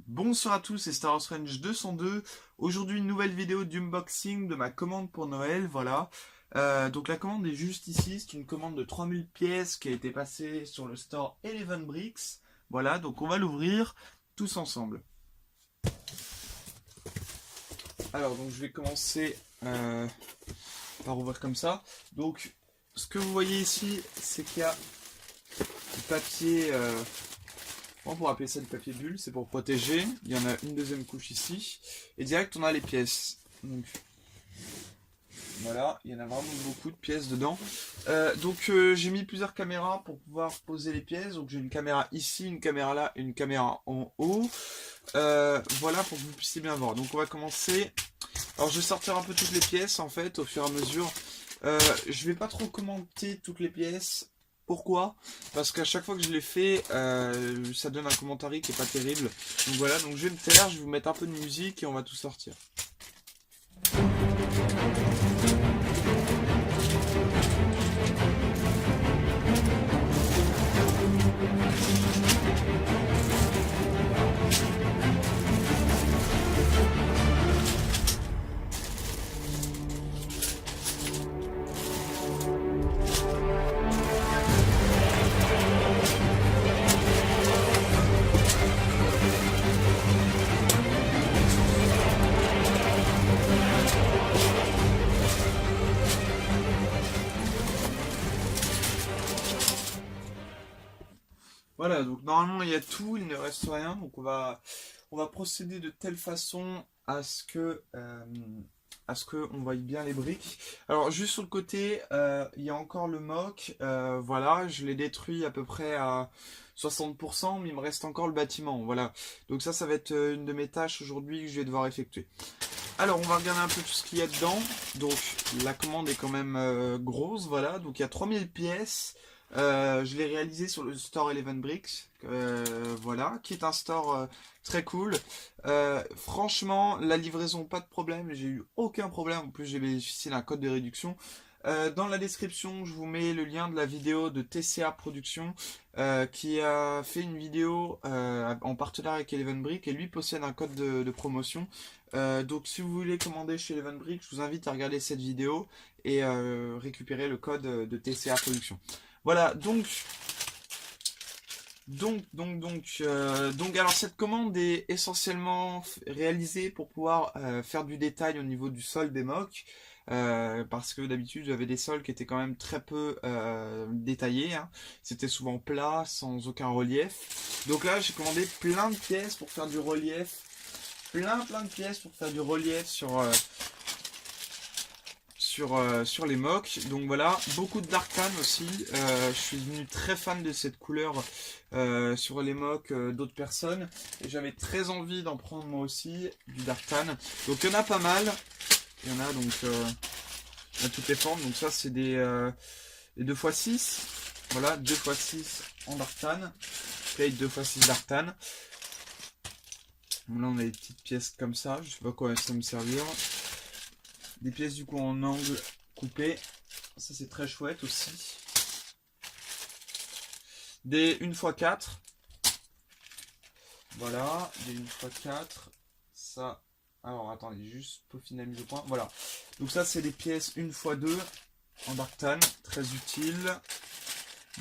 Bonsoir à tous, c'est Star Wars Range 202. Aujourd'hui, une nouvelle vidéo d'unboxing de ma commande pour Noël. Voilà. Donc, la commande est juste ici. C'est une commande de 3000 pièces qui a été passée sur le store Eleven Bricks. Voilà, donc on va l'ouvrir tous ensemble. Alors, donc je vais commencer par ouvrir comme ça. Donc, ce que vous voyez ici, c'est qu'il y a du papier. On pourrait appeler ça du papier bulle, c'est pour protéger. Il y en a une deuxième couche ici. Et direct, on a les pièces. Donc, voilà, il y en a vraiment beaucoup de pièces dedans. J'ai mis plusieurs caméras pour pouvoir poser les pièces. Donc, j'ai une caméra ici, une caméra là et une caméra en haut. Voilà, pour que vous puissiez bien voir. Donc, on va commencer. Alors, je vais sortir un peu toutes les pièces, en fait, au fur et à mesure. Je vais pas trop commenter toutes les pièces. Pourquoi? Parce qu'à chaque fois que je l'ai fait, ça donne un commentaire qui est pas terrible. Donc voilà, donc je vais me taire, je vais vous mettre un peu de musique et on va tout sortir. Voilà, donc normalement il y a tout, il ne reste rien. Donc on va procéder de telle façon à ce que on voie bien les briques. Alors juste sur le côté, il y a encore le mock. Voilà, je l'ai détruit à peu près à 60%, mais il me reste encore le bâtiment. Voilà, donc ça va être une de mes tâches aujourd'hui que je vais devoir effectuer. Alors, on va regarder un peu tout ce qu'il y a dedans. Donc, la commande est quand même grosse, voilà. Donc, il y a 3000 pièces. Je l'ai réalisé sur le store Eleven Bricks, voilà, qui est un store très cool. Franchement, la livraison, pas de problème. J'ai eu aucun problème. En plus, j'ai bénéficié d'un code de réduction. Dans la description, je vous mets le lien de la vidéo de TCA Productions qui a fait une vidéo en partenariat avec Eleven Brick et lui possède un code de promotion. Donc si vous voulez commander chez Eleven Brick, je vous invite à regarder cette vidéo et récupérer le code de TCA Productions. Voilà, alors cette commande est essentiellement réalisée pour pouvoir faire du détail au niveau du sol des mocks. Parce que d'habitude j'avais des sols qui étaient quand même très peu détaillés, hein. C'était souvent plat, sans aucun relief. Donc là j'ai commandé plein de pièces pour faire du relief. Plein de pièces pour faire du relief sur les mocks. Donc voilà, beaucoup de Darktan aussi. Je suis devenu très fan de cette couleur sur les mocks d'autres personnes. Et j'avais très envie d'en prendre moi aussi, du Darktan. Donc il y en a pas mal. Il y en a donc à toutes les formes. Donc ça c'est des 2x6. Voilà, 2x6 en Darktan. Plate 2x6 Darktan. Donc là on a des petites pièces comme ça. Je sais pas quoi ça va me servir. Des pièces du coup en angle coupé. Ça c'est très chouette aussi. Des 1x4. Voilà, des 1x4. Ça. Alors attendez, juste peaufiner la mise au point. Voilà. Donc ça c'est des pièces 1x2 en Darktan. Très utile.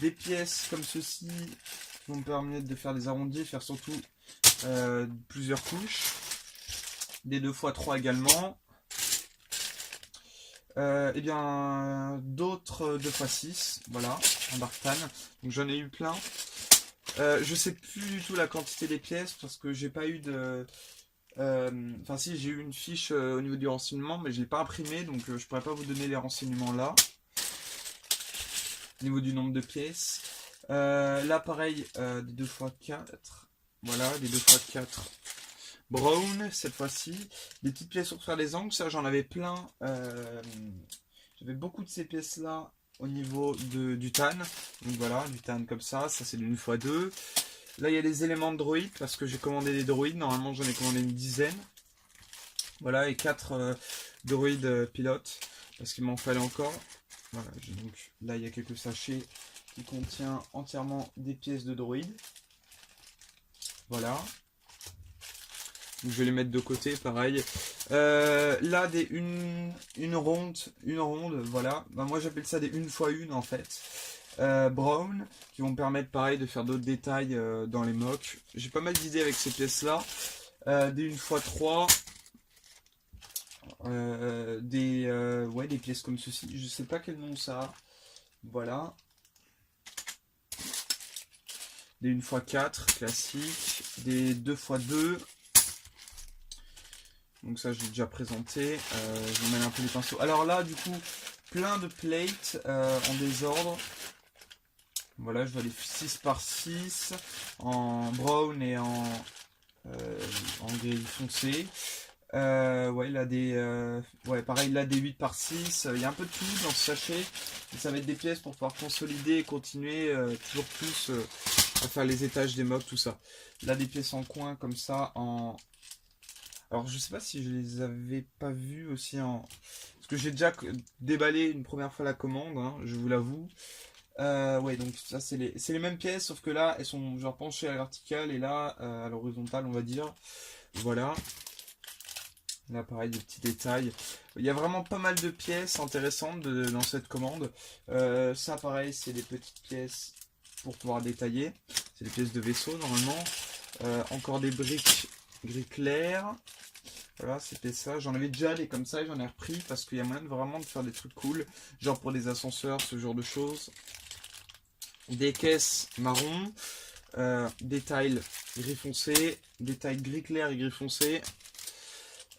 Des pièces comme ceci qui vont me permettre de faire des arrondis et faire surtout plusieurs couches. Des 2x3 également. Et bien d'autres 2x6, voilà, en Darktan. Donc j'en ai eu plein. Je sais plus du tout la quantité des pièces parce que j'ai pas eu de. Enfin si, j'ai eu une fiche au niveau du renseignement, mais je l'ai pas imprimé, donc je pourrais pas vous donner les renseignements là. Au niveau du nombre de pièces. Là pareil, des 2x4. Voilà, des 2x4. Brown cette fois-ci, des petites pièces pour faire les angles, ça j'en avais plein, j'avais beaucoup de ces pièces là au niveau du tan, donc voilà, du tan comme ça c'est d'une x2, là il y a les éléments de droïdes parce que j'ai commandé des droïdes, normalement j'en ai commandé une dizaine, voilà, et 4 droïdes pilotes, parce qu'il m'en fallait encore, voilà, donc là il y a quelques sachets qui contiennent entièrement des pièces de droïdes, voilà. Donc, je vais les mettre de côté, pareil. Là, une ronde, voilà. Bah, moi, j'appelle ça des 1x1 en fait. Brown, qui vont me permettre, pareil, de faire d'autres détails dans les mocks. J'ai pas mal d'idées avec ces pièces-là. Des 1x3. Des pièces comme ceci. Je sais pas quel nom ça a. Voilà. Des 1x4 classiques. Des 2x2. Donc ça, je l'ai déjà présenté. Je vous mets un peu les pinceaux. Alors là, du coup, plein de plates en désordre. Voilà, je vois les 6x6 en brown et en gris foncé. Ouais, là pareil, là des 8x6. Il y a un peu de tout dans ce sachet. Et ça va être des pièces pour pouvoir consolider et continuer toujours plus à faire les étages des mobs, tout ça. Là, des pièces en coin comme ça en... Alors, je sais pas si je les avais pas vues aussi en... Parce que j'ai déjà déballé une première fois la commande, hein, je vous l'avoue. Ouais, donc ça, c'est les mêmes pièces, sauf que là, elles sont genre penchées à la verticale et là, à l'horizontale, on va dire. Voilà. Là, pareil, des petits détails. Il y a vraiment pas mal de pièces intéressantes dans cette commande. Ça, pareil, c'est des petites pièces pour pouvoir détailler. C'est des pièces de vaisseau, normalement. Encore des briques gris clair. Voilà, c'était ça. J'en avais déjà des comme ça et j'en ai repris parce qu'il y a moyen vraiment de faire des trucs cool. Genre pour des ascenseurs, ce genre de choses. Des caisses marron. Des tiles gris foncé. Des tiles gris clair et gris foncé.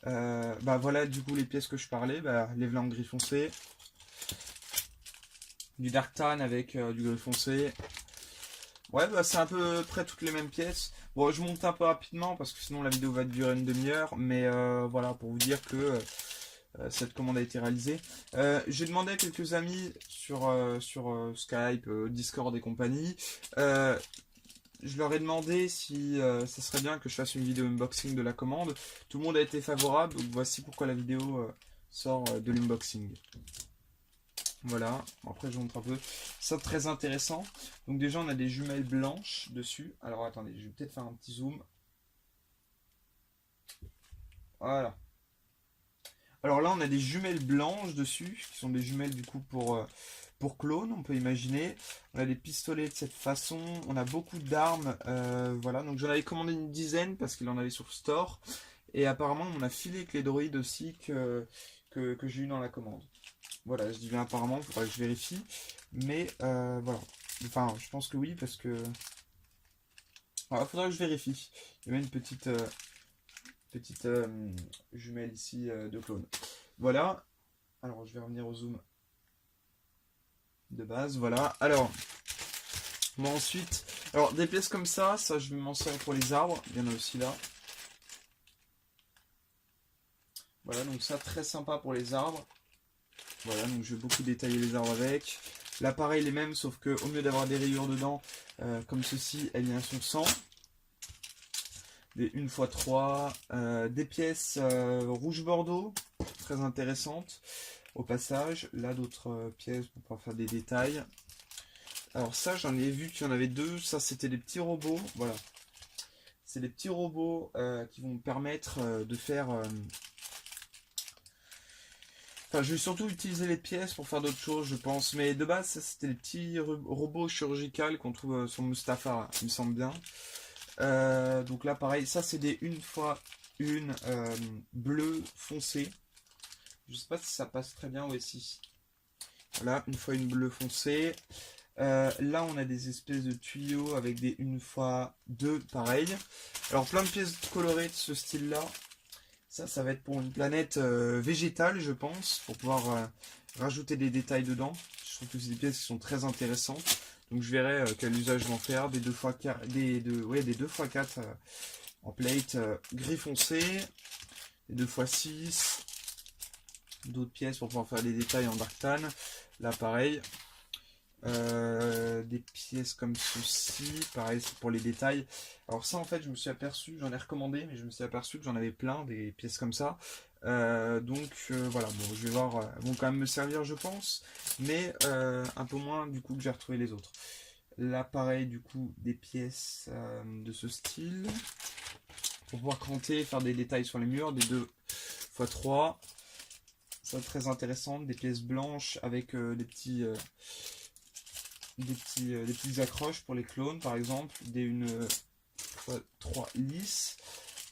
Bah voilà du coup les pièces que je parlais. Bah, les blancs gris foncé. Du dark tan avec du gris foncé. Ouais, bah c'est à peu près toutes les mêmes pièces. Bon, je monte un peu rapidement parce que sinon la vidéo va durer une demi-heure. Mais voilà, pour vous dire que cette commande a été réalisée. J'ai demandé à quelques amis sur Skype, Discord et compagnie. Je leur ai demandé si ça serait bien que je fasse une vidéo unboxing de la commande. Tout le monde a été favorable, donc voici pourquoi la vidéo sort de l'unboxing. Voilà, après je vous montre un peu. Ça, très intéressant. Donc déjà on a des jumelles blanches dessus. Alors attendez, je vais peut-être faire un petit zoom. Voilà. Alors là on a des jumelles blanches dessus, qui sont des jumelles du coup pour clone, on peut imaginer. On a des pistolets de cette façon, on a beaucoup d'armes. Voilà, donc j'en avais commandé une dizaine parce qu'il en avait sur le store. Et apparemment on a filé avec les droïdes aussi que j'ai eu dans la commande. Voilà, je dis bien apparemment, il faudra que je vérifie. Mais voilà. Enfin, je pense que oui, parce que... Alors, il faudra que je vérifie. Il y a une petite jumelle ici de clone. Voilà. Alors, je vais revenir au zoom de base. Voilà. Alors, bon, ensuite... Alors, des pièces comme ça je vais m'en servir pour les arbres. Il y en a aussi là. Voilà, donc ça, très sympa pour les arbres. Voilà, donc je vais beaucoup détailler les arbres avec. Là, pareil, les mêmes, sauf que au lieu d'avoir des rayures dedans, comme ceci, elle vient son sang. Des 1x3, des pièces rouge bordeaux, très intéressantes. Au passage, là, d'autres pièces pour pouvoir faire des détails. Alors ça, j'en ai vu qu'il y en avait deux. Ça, c'était des petits robots. Voilà. C'est des petits robots qui vont me permettre de faire... Enfin, je vais surtout utiliser les pièces pour faire d'autres choses, je pense. Mais de base, ça, c'était les petits robots chirurgicaux qu'on trouve sur Mustapha, il me semble bien. Donc là, pareil, ça, c'est des 1x1 bleu foncé. Je sais pas si ça passe très bien, ouais, si. Voilà, 1x1 bleu foncé. Là, on a des espèces de tuyaux avec des 1x2 pareil. Alors, plein de pièces colorées de ce style-là. Ça va être pour une planète végétale, je pense, pour pouvoir rajouter des détails dedans. Je trouve que c'est des pièces qui sont très intéressantes. Donc je verrai quel usage je vais en faire. Des 2x4, des 2x4 en plate gris foncé. Des 2x6. D'autres pièces pour pouvoir faire des détails en dark tan. Là pareil. Des pièces comme ceci, pareil c'est pour les détails. Alors ça en fait je me suis aperçu, j'en ai recommandé mais je me suis aperçu que j'en avais plein des pièces comme ça. Donc voilà, bon je vais voir, elles vont quand même me servir je pense, mais un peu moins du coup que j'ai retrouvé les autres. Là pareil du coup des pièces de ce style. pour pouvoir cranter, faire des détails sur les murs, des 2x3. Ça très intéressant, des pièces blanches avec des petites accroches pour les clones par exemple, des 1x3 lisses.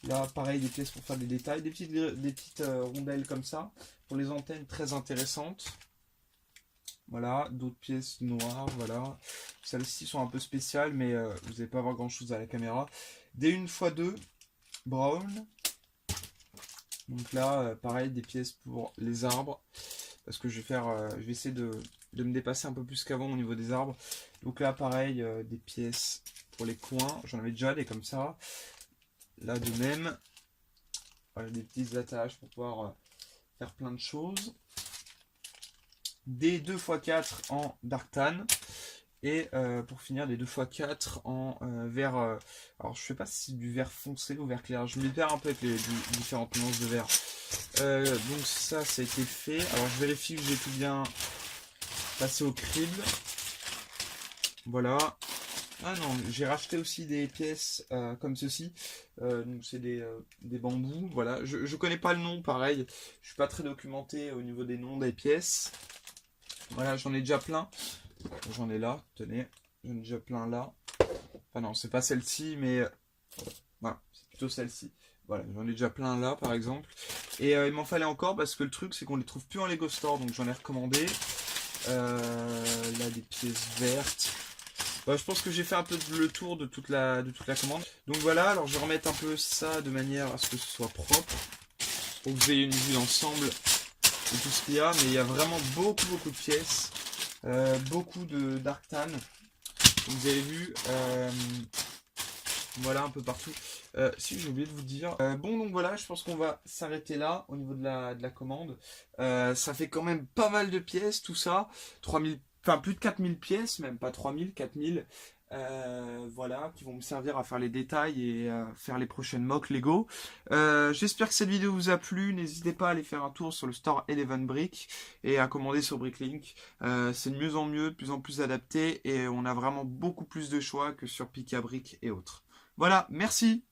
Là pareil, des pièces pour faire des détails, des petites rondelles comme ça, pour les antennes très intéressantes. Voilà, d'autres pièces noires, voilà. Celles-ci sont un peu spéciales, mais vous n'allez pas avoir grand chose à la caméra. Des 1x2 brown. Donc là, pareil, des pièces pour les arbres. Parce que je vais essayer de me dépasser un peu plus qu'avant au niveau des arbres. Donc là, pareil, des pièces pour les coins. J'en avais déjà des comme ça. Là, de même. Voilà, des petites attaches pour pouvoir faire plein de choses. Des 2x4 en dark tan. Et pour finir, des 2x4 en vert. Alors, je sais pas si c'est du vert foncé ou vert clair. Je me perds un peu avec les différentes nuances de vert. Donc, ça a été fait. Alors, je vérifie que j'ai tout bien passé au crible. Voilà. Ah non, j'ai racheté aussi des pièces comme ceci. Donc, c'est des bambous. Voilà. Je connais pas le nom, pareil. Je suis pas très documenté au niveau des noms des pièces. Voilà, j'en ai déjà plein. J'en ai là, tenez, j'en ai déjà plein là. Enfin non, c'est pas celle-ci, mais voilà, c'est plutôt celle-ci. Voilà, j'en ai déjà plein là, par exemple. Et il m'en fallait encore parce que le truc, c'est qu'on les trouve plus en Lego Store, donc j'en ai recommandé. Là, des pièces vertes. Bah, je pense que j'ai fait un peu le tour de toute la commande. Donc voilà, alors je vais remettre un peu ça de manière à ce que ce soit propre. Pour que vous ayez une vue d'ensemble de tout ce qu'il y a. Mais il y a vraiment beaucoup de pièces. Beaucoup de dark tan, comme vous avez vu, voilà un peu partout. Si j'ai oublié de vous dire, bon donc voilà, je pense qu'on va s'arrêter là au niveau de la commande. Ça fait quand même pas mal de pièces tout ça, 3000, enfin plus de 4000 pièces, même pas 3000, 4000. Voilà, qui vont me servir à faire les détails et à faire les prochaines mocks Lego. J'espère que cette vidéo vous a plu. N'hésitez pas à aller faire un tour sur le store Eleven Brick et à commander sur Bricklink. C'est de mieux en mieux, de plus en plus adapté et on a vraiment beaucoup plus de choix que sur Pikabrick et autres. Voilà, merci!